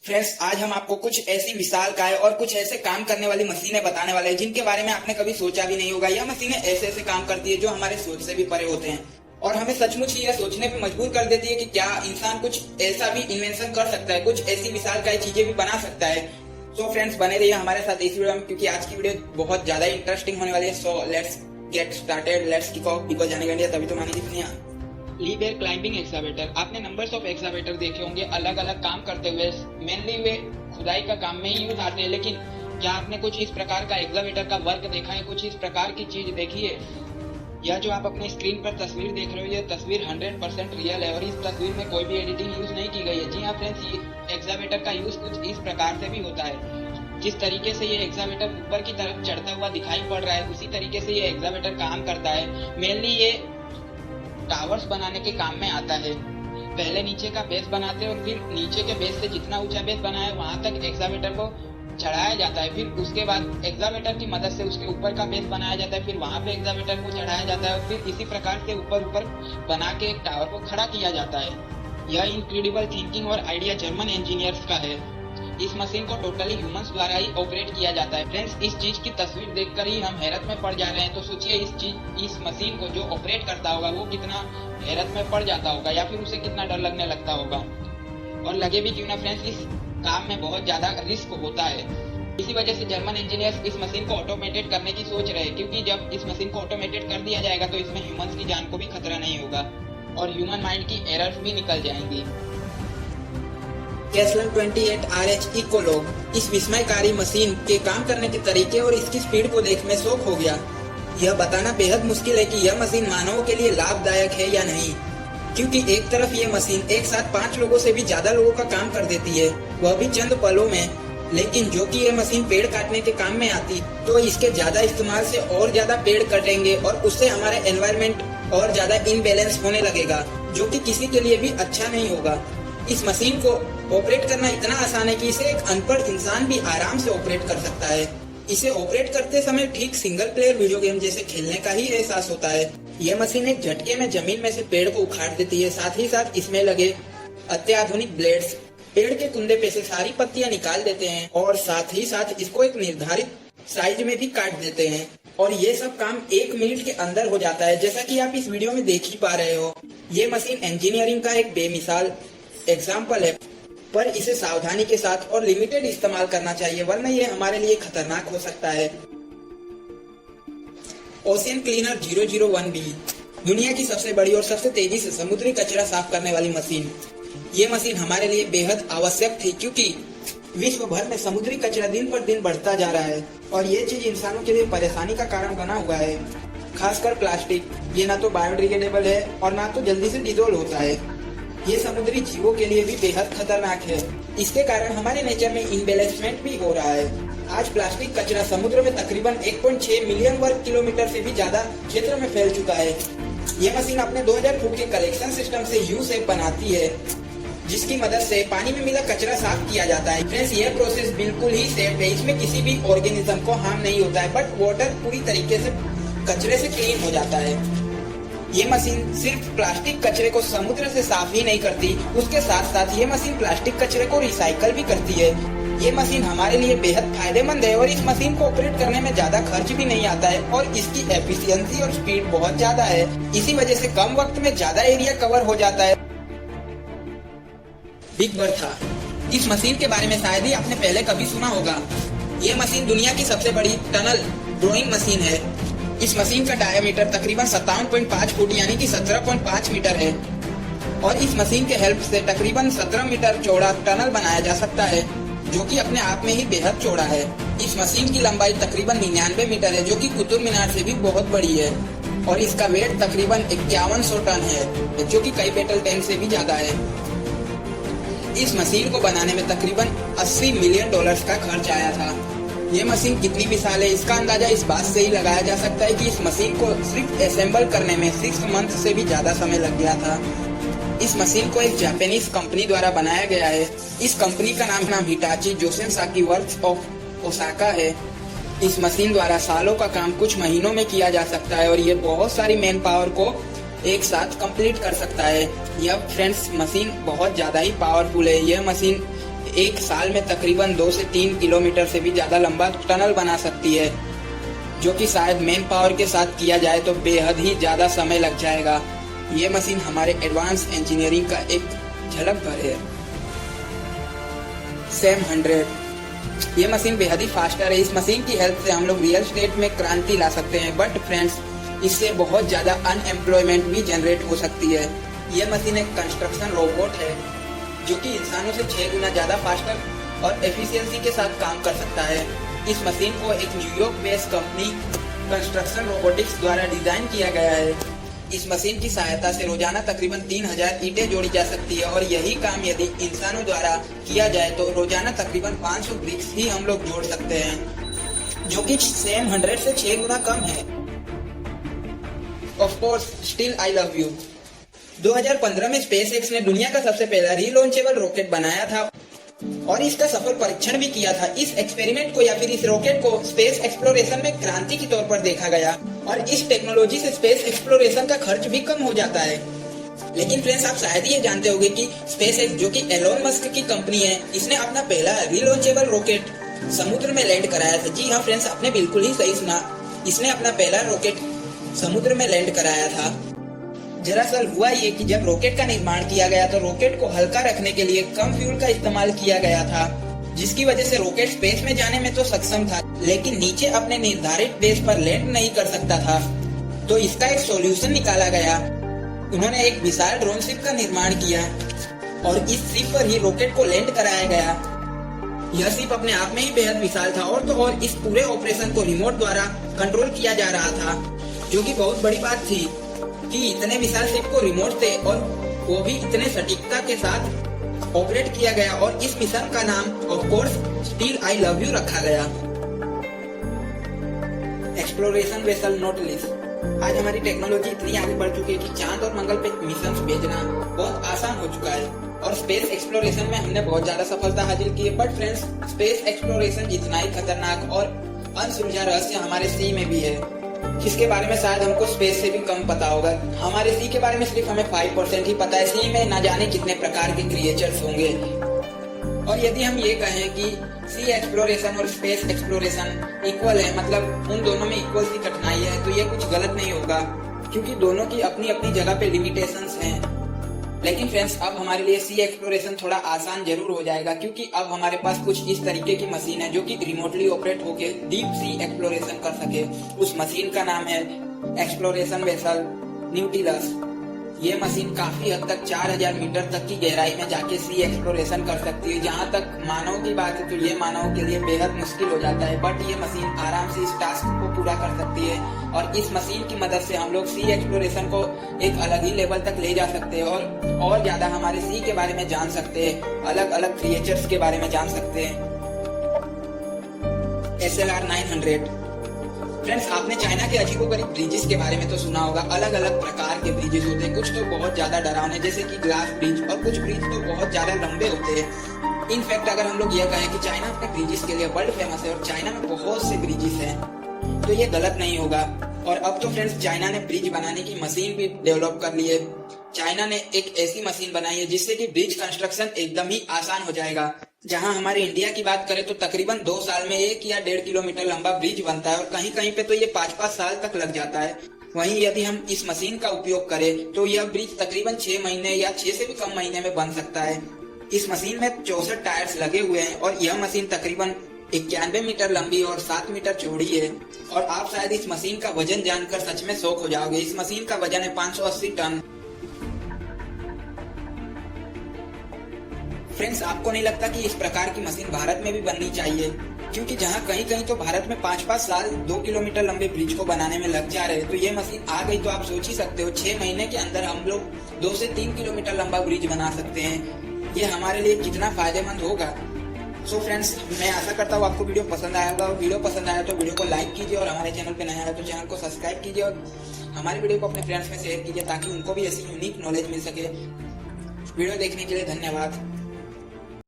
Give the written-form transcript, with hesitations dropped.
Friends, आज हम आपको कुछ ऐसी विशालकाय और कुछ ऐसे काम करने वाली मशीनें बताने वाले हैं जिनके बारे में आपने कभी सोचा भी नहीं होगा। यह मशीनें ऐसे ऐसे काम करती है जो हमारे सोच से भी परे होते हैं और हमें सचमुच ही यह सोचने पे मजबूर कर देती है कि क्या इंसान कुछ ऐसा भी इन्वेंशन कर सकता है, कुछ ऐसी विशालकाय चीजें भी बना सकता है। सो फ्रेंड्स, बने रहिए हमारे साथ इस वीडियो में क्योंकि आज की वीडियो बहुत ज्यादा इंटरेस्टिंग होने वाली है। So let's get started, let's kick off. Because जाने इंडिया तभी तो मानी दुनिया। लीवेयर क्लाइंबिंग एक्सावेटर, आपने नंबर्स ऑफ एक्सावेटर देखे होंगे अलग अलग काम करते हुए। मेनली वे खुदाई का काम में ही यूज आते हैं, लेकिन क्या आपने कुछ इस प्रकार का एक्सावेटर का वर्क देखा है, कुछ इस प्रकार की चीज देखी है? यह जो आप अपने स्क्रीन पर तस्वीर देख रहे हो, यह तस्वीर 100% रियल है और इस तस्वीर में कोई भी एडिटिंग यूज नहीं की गई है। जी हाँ फ्रेंड्स, ये एक्सावेटर का यूज कुछ इस प्रकार से भी होता है। जिस तरीके से ये एक्सावेटर ऊपर की तरफ चढ़ता हुआ दिखाई पड़ रहा है, उसी तरीके से ये एक्सावेटर काम करता है। मेनली ये टावर्स बनाने के काम में आता है। पहले नीचे का बेस बनाते हैं और फिर नीचे के बेस से जितना ऊंचा बेस बना है वहां तक एक्सावेटर को चढ़ाया जाता है। फिर उसके बाद एक्सावेटर की मदद से उसके ऊपर का बेस बनाया जाता है, फिर वहां पे एक्सावेटर को चढ़ाया जाता है और फिर इसी प्रकार से ऊपर ऊपर बना के एक टावर को खड़ा किया जाता है। यह इनक्रेडिबल थिंकिंग और आइडिया जर्मन इंजीनियर्स का है। इस मशीन को टोटली ह्यूमंस द्वारा ही ऑपरेट किया जाता है। फ्रेंड्स, इस चीज की तस्वीर देखकर ही हम हैरत में पड़ जा रहे हैं, तो सोचिए इस मशीन को जो ऑपरेट करता होगा वो कितना हैरत में पड़ जाता होगा या फिर उसे कितना डर लगने लगता होगा। और लगे भी क्यों ना फ्रेंड्स, इस काम में बहुत ज्यादा रिस्क होता है। इसी वजह से जर्मन इंजीनियर्स इस मशीन को ऑटोमेटेड करने की सोच रहे हैं, क्योंकि जब इस मशीन को ऑटोमेटेड कर दिया जाएगा तो इसमें ह्यूमंस की जान को भी खतरा नहीं होगा और ह्यूमन माइंड की एरर्स भी निकल जाएंगी। कैसलन 28RH इकोलॉग इस विस्मयकारी मशीन के काम करने के तरीके और इसकी स्पीड को देख मैं शॉक हो गया। यह बताना बेहद मुश्किल है कि यह मशीन मानवों के लिए लाभदायक है या नहीं, क्योंकि एक तरफ यह मशीन एक साथ 5 लोगों से भी ज्यादा लोगों का काम कर देती है, वह भी चंद पलों में। लेकिन जो कि यह मशीन पेड़ काटने के काम में आती तो इसके ज्यादा इस्तेमाल से और ज्यादा पेड़ कटेंगे और उससे हमारे एनवायरमेंट और ज्यादा इनबैलेंस होने लगेगा, जो कि किसी के लिए भी अच्छा नहीं होगा। इस मशीन को ऑपरेट करना इतना आसान है कि इसे एक अनपढ़ इंसान भी आराम से ऑपरेट कर सकता है। इसे ऑपरेट करते समय ठीक सिंगल प्लेयर वीडियो गेम जैसे खेलने का ही एहसास होता है। यह मशीन एक झटके में जमीन में से पेड़ को उखाड़ देती है। साथ ही साथ इसमें लगे अत्याधुनिक ब्लेड्स पेड़ के कुंदे पे से सारी पत्तियां निकाल देते हैं और साथ ही साथ इसको एक निर्धारित साइज में भी काट देते हैं। और ये सब काम 1 मिनट के अंदर हो जाता है, जैसा कि आप इस वीडियो में देख ही पा रहे हो। ये मशीन इंजीनियरिंग का एक बेमिसाल एग्जाम्पल है, पर इसे सावधानी के साथ और लिमिटेड इस्तेमाल करना चाहिए, वरना ये हमारे लिए खतरनाक हो सकता है। ओशियन क्लीनर 001B दुनिया की सबसे बड़ी और सबसे तेजी से समुद्री कचरा साफ करने वाली मशीन। ये मशीन हमारे लिए बेहद आवश्यक थी, क्योंकि विश्व भर में समुद्री कचरा दिन पर दिन बढ़ता जा रहा है और ये चीज इंसानों के लिए परेशानी का कारण बना हुआ है। खासकर प्लास्टिक, ये ना तो बायोडिग्रेडेबल है और ना तो जल्दी से डिजोल्व होता है। ये समुद्री जीवों के लिए भी बेहद खतरनाक है। इसके कारण हमारे नेचर में इनबैलेंसमेंट भी हो रहा है। आज प्लास्टिक कचरा समुद्र में तकरीबन 1.6 मिलियन वर्ग किलोमीटर से भी ज्यादा क्षेत्र में फैल चुका है। ये मशीन अपने 2000 फुट के कलेक्शन सिस्टम से यू शेप बनाती है, जिसकी मदद से पानी में मिला कचरा साफ किया जाता है। फ्रेंड्स, यह प्रोसेस बिल्कुल ही सेफ है, इसमें किसी भी ऑर्गेनिज्म को हार्म नहीं होता है, बट वाटर पूरी तरीके से कचरे से क्लीन हो जाता है। ये मशीन सिर्फ प्लास्टिक कचरे को समुद्र से साफ ही नहीं करती, उसके साथ साथ ये मशीन प्लास्टिक कचरे को रिसाइकल भी करती है। ये मशीन हमारे लिए बेहद फायदेमंद है और इस मशीन को ऑपरेट करने में ज्यादा खर्च भी नहीं आता है और इसकी एफिशिएंसी और स्पीड बहुत ज्यादा है। इसी वजह से कम वक्त में ज्यादा एरिया कवर हो जाता है। बिग बर्था, इस मशीन के बारे में शायद ही आपने पहले कभी सुना होगा। ये मशीन दुनिया की सबसे बड़ी टनल ड्रोइंग मशीन है। इस मशीन का डायमीटर तकरीबन 57.5 फुट यानी कि 17.5 मीटर है और इस मशीन के हेल्प से तकरीबन 17 मीटर चौड़ा टनल बनाया जा सकता है, जो कि अपने आप में ही बेहद चौड़ा है। इस मशीन की लंबाई तकरीबन 99 मीटर है, जो कि कुतुब मीनार से भी बहुत बड़ी है और इसका वेट तकरीबन 5100 टन है, जो कि कई बैटल टैंक से भी ज्यादा है। इस मशीन को बनाने में तकरीबन $80 मिलियन का खर्च आया था। ये मशीन कितनी विशाल है इसका अंदाजा इस बात से ही लगाया जा सकता है कि इस मशीन को सिर्फ असेंबल करने में 6 मंथ से भी ज्यादा समय लग गया था। इस मशीन को एक जापानीज कंपनी द्वारा बनाया गया है। इस कंपनी का नाम हिटाची जोसेनसाकी वर्क्स ऑफ ओसाका है। इस मशीन द्वारा सालों का काम कुछ महीनों में किया जा सकता है और ये बहुत सारी मैन पावर को एक साथ कंप्लीट कर सकता है। यह फ्रेंड्स मशीन बहुत ज्यादा ही पावरफुल है। यह मशीन एक साल में तकरीबन 2 से 3 किलोमीटर से भी ज्यादा लंबा टनल बना सकती है, जो कि शायद मैन पावर के साथ किया जाए तो बेहद ही ज्यादा समय लग जाएगा। ये मशीन हमारे एडवांस इंजीनियरिंग का एक झलक भर है। SAM 100 ये मशीन बेहद ही फास्टर है। इस मशीन की हेल्प से हम लोग रियल एस्टेट में क्रांति ला सकते हैं, बट फ्रेंड्स इससे बहुत ज्यादा अनएम्प्लॉयमेंट भी जनरेट हो सकती है। ये मशीन एक कंस्ट्रक्शन रोबोट है जो कि इंसानों से 6 गुना ज्यादा फास्टर और एफिशिएंसी के साथ काम कर सकता है। इस मशीन को एक New York based company construction robotics द्वारा डिजाइन किया गया है। इस मशीन की सहायता से रोजाना तकरीबन 3000 ईंटें जोड़ी जा सकती है, और यही काम यदि इंसानों द्वारा किया जाए तो रोजाना तकरीबन 500 ब्रिक्स ही हम लोग जोड़ सकते हैं, जो कि SAM 100 से 6 गुना कम है। Of course still I love you. 2015 में स्पेसएक्स ने दुनिया का सबसे पहला रीलॉन्चेबल रॉकेट बनाया था और इसका सफल परीक्षण भी किया था। इस एक्सपेरिमेंट को या फिर इस रॉकेट को स्पेस एक्सप्लोरेशन में क्रांति के तौर पर देखा गया, और इस टेक्नोलॉजी से स्पेस एक्सप्लोरेशन का खर्च भी कम हो जाता है। लेकिन फ्रेंड्स आप शायद ये जानते होंगे कि स्पेसएक्स, जो कि एलोन मस्क की कंपनी है, इसने अपना पहला रीलॉन्चेबल रॉकेट समुद्र में लैंड कराया था। जी हाँ फ्रेंड्स, आपने बिल्कुल ही सही सुना, इसने अपना पहला रॉकेट समुद्र में लैंड कराया था। दरअसल हुआ ये कि जब रॉकेट का निर्माण किया गया तो रॉकेट को हल्का रखने के लिए कम फ्यूल का इस्तेमाल किया गया था, जिसकी वजह से रॉकेट स्पेस में जाने में तो सक्षम था, लेकिन नीचे अपने निर्धारित बेस पर लैंड नहीं कर सकता था। तो इसका एक सॉल्यूशन निकाला गया। उन्होंने एक विशाल ड्रोन शिप का निर्माण किया और इस शिप पर ही रॉकेट को लैंड कराया गया। यह शिप अपने आप में ही बेहद विशाल था, और तो और इस पूरे ऑपरेशन को रिमोट द्वारा कंट्रोल किया जा रहा था, जो कि बहुत बड़ी बात थी कि इतने विशाल शिप को रिमोट से और वो भी इतने सटीकता के साथ ऑपरेट किया गया। और इस मिशन का नाम of course still I love you रखा गया। Exploration vessel Nautilus. आज हमारी टेक्नोलॉजी इतनी आगे बढ़ चुकी है कि चांद और मंगल पे मिशन भेजना बहुत आसान हो चुका है, और स्पेस एक्सप्लोरेशन में हमने बहुत ज्यादा सफलता हासिल की है। बट फ्रेंड्स, स्पेस एक्सप्लोरेशन जितना ही खतरनाक और अनसुलझा रहस्य हमारे सी में भी है, जिसके बारे में शायद हमको स्पेस से भी कम पता होगा। हमारे सी के बारे में सिर्फ हमें 5% ही पता है। सी में ना जाने कितने प्रकार के क्रिएचर्स होंगे। और यदि हम ये कहें कि सी एक्सप्लोरेशन और स्पेस एक्सप्लोरेशन इक्वल है, मतलब उन दोनों में इक्वल सी कठिनाई है, तो ये कुछ गलत नहीं होगा, क्योंकि दोनों की अपनी अपनी जगह पे लिमिटेशंस हैं। लेकिन फ्रेंड्स, अब हमारे लिए सी एक्सप्लोरेशन थोड़ा आसान जरूर हो जाएगा, क्योंकि अब हमारे पास कुछ इस तरीके की मशीन है जो कि रिमोटली ऑपरेट होके डीप सी एक्सप्लोरेशन कर सके। उस मशीन का नाम है एक्सप्लोरेशन वेसल न्यूटिलस। ये मशीन काफी हद तक 4000 मीटर तक की गहराई में जाके सी एक्सप्लोरेशन कर सकती है। जहाँ तक मानव की बात है तो ये मानव के लिए बेहद मुश्किल हो जाता है, बट ये मशीन आराम से इस टास्क को पूरा कर सकती है। और इस मशीन की मदद से हम लोग सी एक्सप्लोरेशन को एक अलग ही लेवल तक ले जा सकते हैं, और ज्यादा हमारे सी के बारे में जान सकते हैं, अलग अलग क्रिएचर्स के बारे में जान सकते हैं। SLR 900। फ्रेंड्स, आपने चाइना के अजीबोगरीब ब्रिजेस के बारे में तो सुना होगा। अलग अलग प्रकार के ब्रिजेस होते हैं, कुछ तो बहुत ज्यादा डरावने जैसे कि ग्लास ब्रिज, और कुछ ब्रिज तो बहुत ज्यादा लंबे होते हैं। इनफैक्ट अगर हम लोग यह कहें कि चाइना अपने ब्रिजेस के लिए वर्ल्ड फेमस है और चाइना में बहुत से ब्रिजेस हैं, तो ये गलत नहीं होगा। और अब तो फ्रेंड्स, चाइना ने ब्रिज बनाने की मशीन भी डेवलप कर ली है। चाइना ने एक ऐसी मशीन बनाई है जिससे कि ब्रिज कंस्ट्रक्शन एकदम ही आसान हो जाएगा। जहां हमारे इंडिया की बात करें तो तकरीबन 2 साल में 1 या 1.5 किलोमीटर लंबा ब्रिज बनता है, और कहीं कहीं पे तो ये 5-5 साल तक लग जाता है। वहीं यदि हम इस मशीन का उपयोग करें तो यह ब्रिज तकरीबन 6 महीने या 6 से भी कम महीने में बन सकता है। इस मशीन में 64 टायर्स लगे हुए हैं, और यह मशीन तकरीबन 91 मीटर लंबी और 7 मीटर चौड़ी है। और आप शायद इस मशीन का वजन जानकर सच में शॉक हो जाओगे। इस मशीन का वजन है 580 टन। फ्रेंड्स, आपको नहीं लगता कि इस प्रकार की मशीन भारत में भी बननी चाहिए? क्योंकि जहां कहीं कहीं तो भारत में 5-5 साल 2 किलोमीटर लंबे ब्रिज को बनाने में लग जा रहे हैं, तो ये मशीन आ गई तो आप सोच ही सकते हो 6 महीने के अंदर हम लोग 2 से 3 किलोमीटर लंबा ब्रिज बना सकते हैं। ये हमारे लिए कितना फायदेमंद होगा। सो फ्रेंड्स, मैं आशा करता हूँ आपको वीडियो पसंद आया होगा। वीडियो पसंद आया तो वीडियो को लाइक कीजिए, और हमारे चैनल पे नया है तो चैनल को सब्सक्राइब कीजिए, और हमारे वीडियो को अपने फ्रेंड्स में शेयर कीजिए ताकि उनको भी ऐसी यूनिक नॉलेज मिल सके। वीडियो देखने के लिए धन्यवाद।